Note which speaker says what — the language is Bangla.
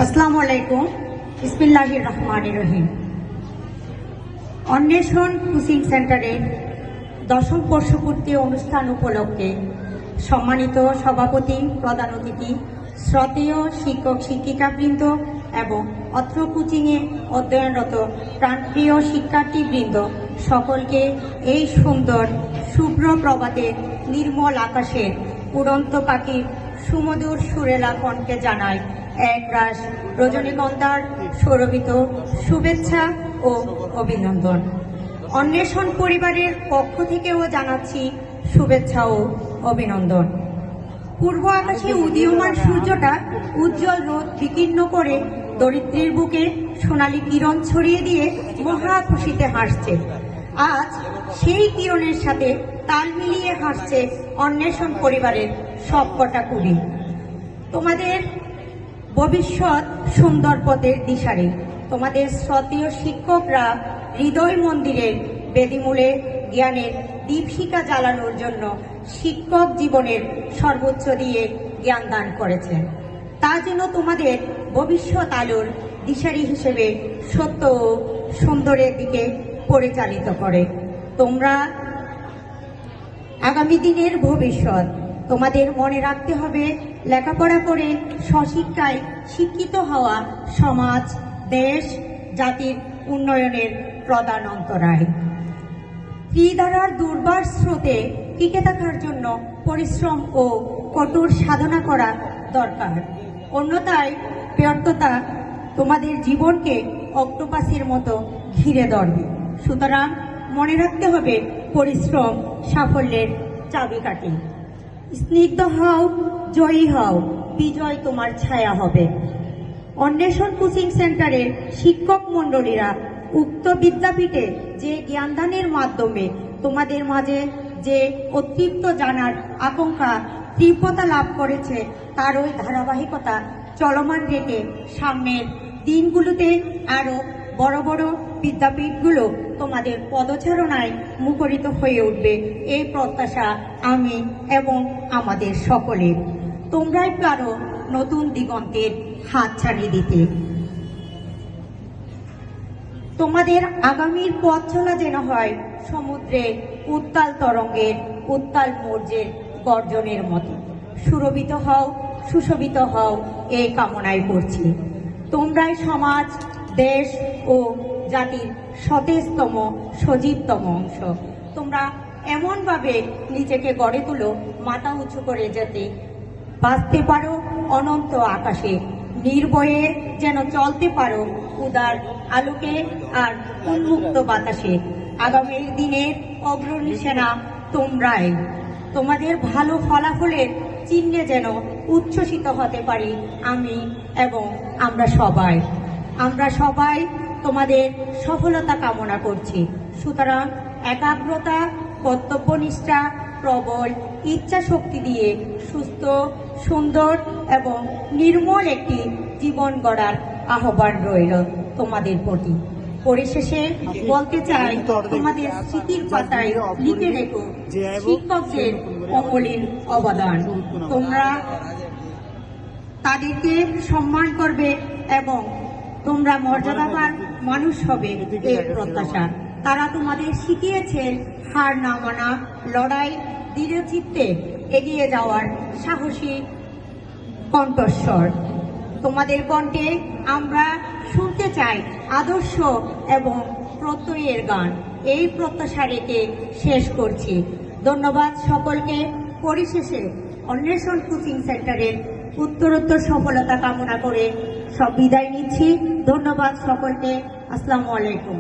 Speaker 1: আসসালামু আলাইকুম। বিসমিল্লাহির রহমানির রহিম। অন্বেষণ কোচিং সেন্টারের 10ম বর্ষপূর্তি অনুষ্ঠান উপলক্ষে সম্মানিত সভাপতি, প্রধান অতিথি, শ্রদ্ধেয় শিক্ষক শিক্ষিকাবৃন্দ এবং অত্র কোচিংয়ে অধ্যয়নরত প্রাণপ্রিয় শিক্ষার্থীবৃন্দ সকলকে এই সুন্দর শুভ্র প্রভাতে নির্মল আকাশের উড়ন্ত পাখির সুমধুর সুরেলা কণ্ঠে জানায় একরাশ রজনীগন্ধার সৌরভিত শুভেচ্ছা ও অভিনন্দন। অন্বেষণ পরিবারের পক্ষ থেকেও জানাচ্ছি শুভেচ্ছা ও অভিনন্দন। পূর্ব আকাশে উদীয়মান সূর্যটা উজ্জ্বল রোদ বিকীর্ণ করে দরিদ্রের বুকে সোনালী কিরণ ছড়িয়ে দিয়ে মহা খুশিতে হাসছে। আজ সেই কিরণের সাথে তাল মিলিয়ে হাসছে অন্বেষণ পরিবারের সবকটা কুড়ি। তোমাদের ভবিষ্যৎ সুন্দর পথের দিশারি। তোমাদের শ্রদ্ধেয় শিক্ষকরা হৃদয় মন্দিরের বেদিমূলে জ্ঞানের দীপশিখা জ্বালানোর জন্য শিক্ষক জীবনের সর্বোচ্চ দিয়ে জ্ঞান দান করেছেন। তা যেন তোমাদের ভবিষ্যৎ আলোর দিশারি হিসেবে সত্য ও সুন্দরের দিকে পরিচালিত করে। তোমরা আগামী দিনের ভবিষ্যৎ। তোমাদের মনে রাখতে হবে, লেখাপড়া করে স্বশিক্ষায় শিক্ষিত হওয়া সমাজ, দেশ, জাতির উন্নয়নের প্রধান অন্তরায়। ত্রিধারার দুর্বার স্রোতে টিকে থাকার জন্য পরিশ্রম ও কঠোর সাধনা করা দরকার। অন্যথায় ব্যর্থতা তোমাদের জীবনকে অক্টোপাসের মতো ঘিরে ধরবে। সুতরাং মনে রাখতে হবে, পরিশ্রম সাফল্যের চাবিকাঠি। স্নিগ্ধ হও, জয়ী হও, বিজয় তোমার ছায়া হবে। অন্বেষণ কোচিং সেন্টারের শিক্ষক মণ্ডলীরা উক্ত বিদ্যাপীঠে যে জ্ঞানদানের মাধ্যমে তোমাদের মাঝে যে অতৃপ্ত জানার আকাঙ্ক্ষা তীব্রতা লাভ করেছে, তার ওই ধারাবাহিকতা চলমান রেখে সামনের দিনগুলোতে আরও বড় বড় বিদ্যাপীঠগুলো তোমাদের পদচারণায় মুখরিত হয়ে উঠবে, এই প্রত্যাশা আমি এবং আমাদের সকলের। তোমরাই পারো নতুন দিগন্তের হাতছানি দিতে। তোমাদের আগামীর পথ চলা যেন হয় সমুদ্রের উত্তাল তরঙ্গের উত্তাল মৌর্যের গর্জনের মতো। সুরভিত হও, সুশোভিত হও, এই কামনাই করছি। তোমরাই সমাজ, দেশ ও জাতির সতেজতম সজীবতম অংশ। তোমরা এমনভাবে নিজেকে গড়ে তুলো, মাথা উঁচু করে যেতে বাঁচতে পারো অনন্ত আকাশে, নির্ভয়ে যেন চলতে পারো উদার আলোকে আর উন্মুক্ত বাতাসে। আগামীর দিনের অগ্রণী সেনা তোমরাই। তোমাদের ভালো ফলাফলের চিহ্নে যেন উচ্ছ্বসিত হতে পারি আমি এবং আমরা সবাই তোমাদের সফলতা কামনা করছি। সুতরাং একাগ্রতা, কর্তব্যনিষ্ঠা, প্রবল ইচ্ছা শক্তি দিয়ে সুস্থ, সুন্দর এবং নির্মল একটি জীবন গড়ার আহ্বান রইল তোমাদের প্রতি। পরিশেষে বলতে চাই, তোমাদের স্মৃতির পাতায় লিখে রেখো শিক্ষকদের অমলিন অবদান। তোমরা তাদেরকে সম্মান করবে এবং তোমরা মর্যাদাবান মানুষ হবে, এই প্রত্যাশা। তারা তোমাদের শিখিয়েছেন হার না মানা, লড়াই, দৃঢ়চিত্তে এগিয়ে যাওয়ার সাহসী কণ্ঠস্বর। তোমাদের কণ্ঠে আমরা শুনতে চাই আদর্শ এবং প্রত্যয়ের গান। এই প্রত্যাশা রেখে শেষ করছি। ধন্যবাদ সকলকে। পরিশেষে অন্বেষণ কোচিং সেন্টারের উত্তরোত্তর সফলতা কামনা করে সব বিদায় নিচ্ছি। ধন্যবাদ সকলকে। আসসালামু আলাইকুম।